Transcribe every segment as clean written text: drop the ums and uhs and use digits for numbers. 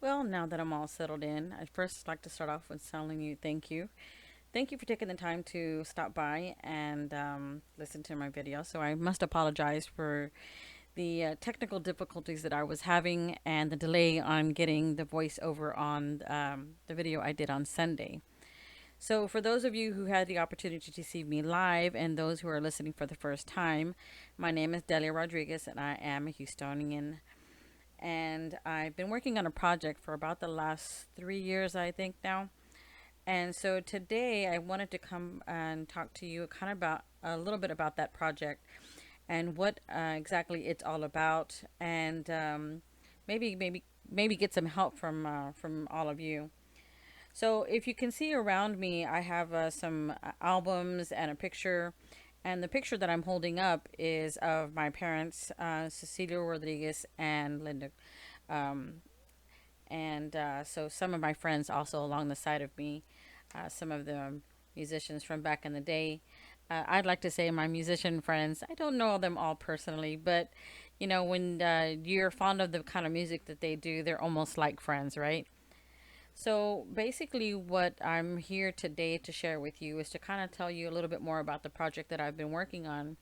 Well, now that I'm all settled in, I'd first like to start off with telling you thank you. Thank you for taking the time to stop by and listen to my video. So I must apologize for the technical difficulties that I was having and the delay on getting the voiceover on the video I did on Sunday. So, for those of you who had the opportunity to see me live and those who are listening for the first time, my name is Delia Rodriguez and I am a Houstonian, and I've been working on a project for about the last 3 years, I think now. And so today I wanted to come and talk to you kind of about a little bit about that project and what exactly it's all about, and maybe get some help from all of you. So if you can see around me, I have some albums and a picture. And the picture that I'm holding up is of my parents, Cecilia Rodriguez and Linda. Um, and so some of my friends also along the side of me, some of the musicians from back in the day. I'd like to say my musician friends. I don't know them all personally, but when you're fond of the kind of music that they do, they're almost like friends, right? So basically, what I'm here today to share with you is to kind of tell you a little bit more about the project that I've been working on.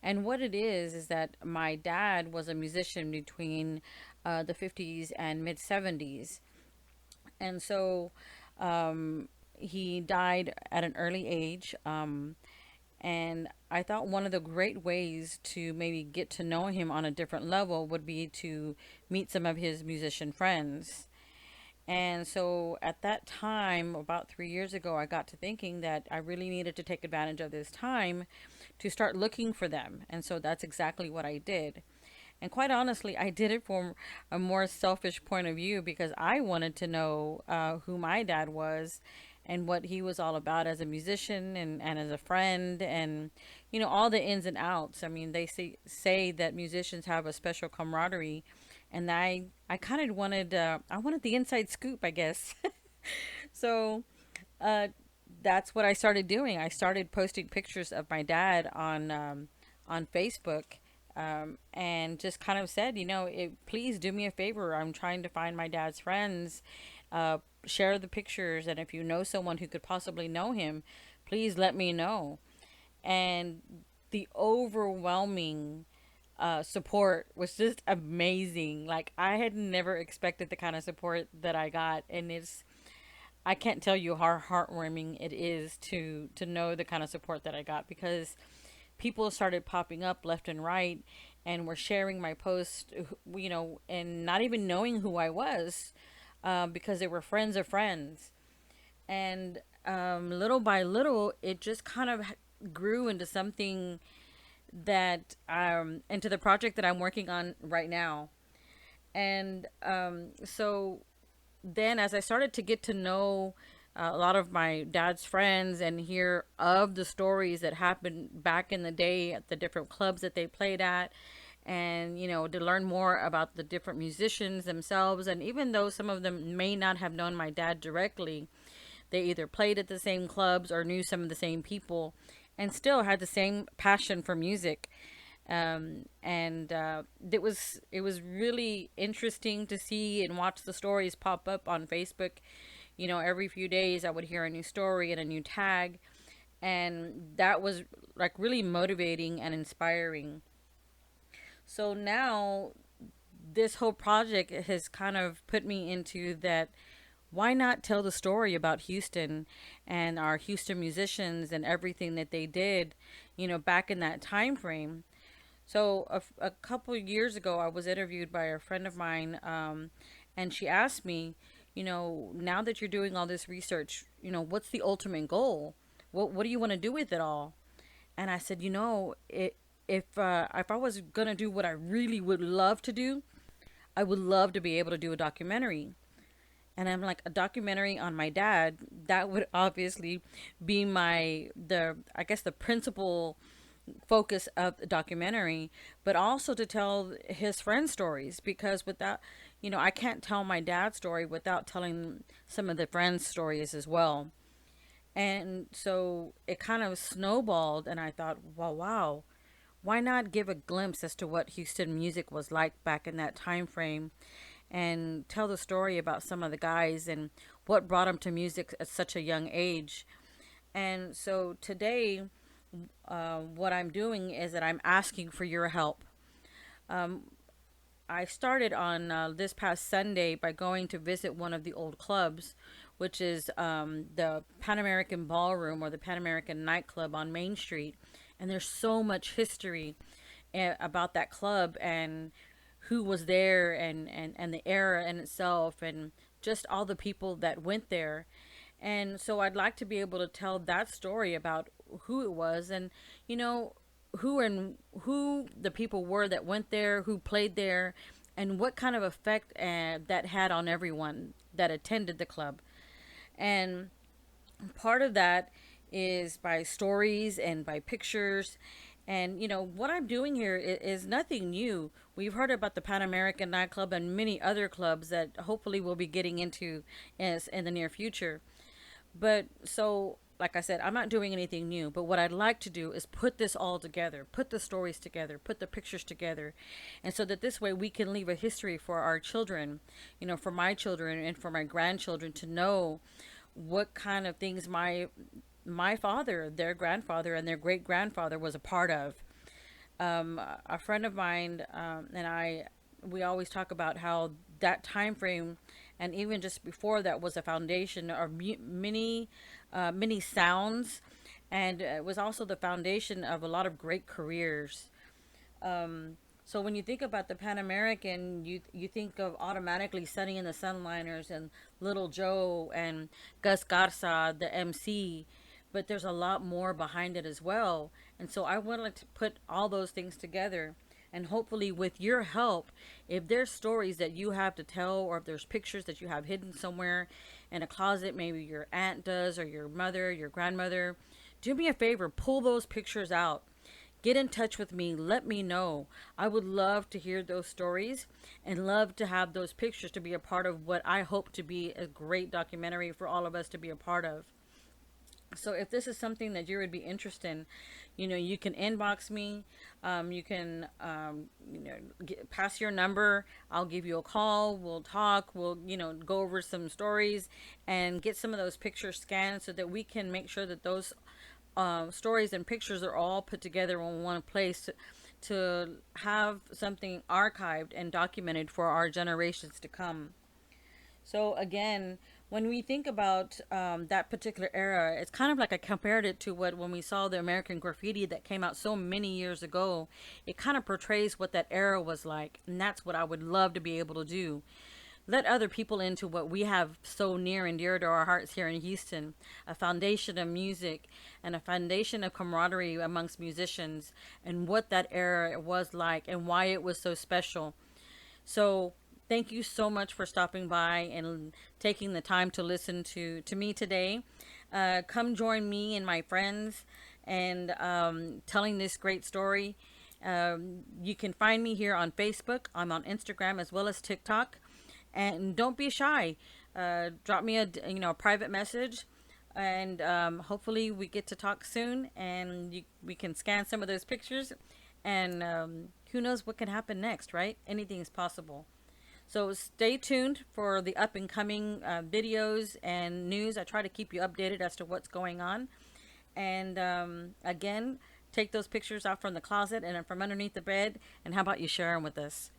And what it is that my dad was a musician between the 50s and mid 70s. And so he died at an early age. And I thought one of the great ways to maybe get to know him on a different level would be to meet some of his musician friends. And so at that time, about 3 years ago, I got to thinking that I really needed to take advantage of this time to start looking for them. And so that's exactly what I did. And quite honestly, I did it from a more selfish point of view because I wanted to know who my dad was and what he was all about as a musician and as a friend, and all the ins and outs. I mean, they say that musicians have a special camaraderie, and I kind of wanted I wanted the inside scoop, I guess. So uh, that's what I started doing. I started posting pictures of my dad on Facebook, and just kind of said, please do me a favor. I'm trying to find my dad's friends. Share the pictures, and if you know someone who could possibly know him, please let me know. And the overwhelming support was just amazing. Like, I had never expected the kind of support that I got, and I can't tell you how heartwarming it is to know the kind of support that I got, because people started popping up left and right and were sharing my post, and not even knowing who I was, because they were friends of friends. And little by little, it just kind of grew into something that into the project that I'm working on right now. And so then, as I started to get to know a lot of my dad's friends and hear of the stories that happened back in the day at the different clubs that they played at, and to learn more about the different musicians themselves, and even though some of them may not have known my dad directly, they either played at the same clubs or knew some of the same people and still had the same passion for music. And it was really interesting to see and watch the stories pop up on Facebook. Every few days I would hear a new story and a new tag, and that was like really motivating and inspiring. So now this whole project has kind of put me into that, why not tell the story about Houston and our Houston musicians and everything that they did, back in that time frame. So a couple years ago, I was interviewed by a friend of mine, and she asked me, now that you're doing all this research, what's the ultimate goal? What do you want to do with it all? And I said, if I was gonna do what I really would love to do, I would love to be able to do a documentary. And I'm like, a documentary on my dad, that would obviously be the I guess the principal focus of the documentary, but also to tell his friend stories, because without, I can't tell my dad's story without telling some of the friends' stories as well. And so it kind of snowballed, and I thought, well, wow, why not give a glimpse as to what Houston music was like back in that time frame? and tell the story about some of the guys and what brought them to music at such a young age. And so today, what I'm doing is that I'm asking for your help. I started on this past Sunday by going to visit one of the old clubs, which is the Pan American Ballroom, or the Pan American nightclub on Main Street. And there's so much history about that club, and who was there, and the era in itself, and just all the people that went there. And so I'd like to be able to tell that story about who it was, and you know who the people were that went there, who played there, and what kind of effect that had on everyone that attended the club. And part of that is by stories and by pictures. And what I'm doing here is nothing new. We've heard about the Pan American nightclub and many other clubs that hopefully we'll be getting into in the near future. But so, like I said, I'm not doing anything new. But what I'd like to do is put this all together, put the stories together, put the pictures together. And so that this way we can leave a history for our children, for my children and for my grandchildren to know what kind of things my father, their grandfather, and their great grandfather was a part of. A friend of mine and I, we always talk about how that time frame, and even just before that, was a foundation of many sounds, and it was also the foundation of a lot of great careers. So when you think about the Pan American, you think of automatically Sunny and the Sunliners and Little Joe and Gus Garza, the MC, but there's a lot more behind it as well. And so I wanted to put all those things together. And hopefully, with your help, if there's stories that you have to tell, or if there's pictures that you have hidden somewhere in a closet, maybe your aunt does, or your mother, your grandmother, do me a favor, pull those pictures out. Get in touch with me. Let me know. I would love to hear those stories and love to have those pictures to be a part of what I hope to be a great documentary for all of us to be a part of. So if this is something that you would be interested in, you can inbox me. You can, pass your number. I'll give you a call. We'll talk. We'll, go over some stories and get some of those pictures scanned so that we can make sure that those stories and pictures are all put together in one place to have something archived and documented for our generations to come. So again, when we think about that particular era, it's kind of like I compared it to what when we saw the American Graffiti that came out so many years ago. It kind of portrays what that era was like, and that's what I would love to be able to do. Let other people into what we have so near and dear to our hearts here in Houston, a foundation of music and a foundation of camaraderie amongst musicians, and what that era was like and why it was so special. So thank you so much for stopping by and taking the time to listen to me today. Come join me and my friends and telling this great story. You can find me here on Facebook. I'm on Instagram as well as TikTok. And don't be shy. Drop me a private message, and hopefully we get to talk soon, and we can scan some of those pictures, and who knows what can happen next, right? Anything is possible. So stay tuned for the up and coming videos and news. I try to keep you updated as to what's going on. And again, take those pictures out from the closet and from underneath the bed. And how about you share them with us?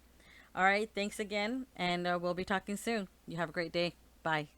All right. Thanks again. And we'll be talking soon. You have a great day. Bye.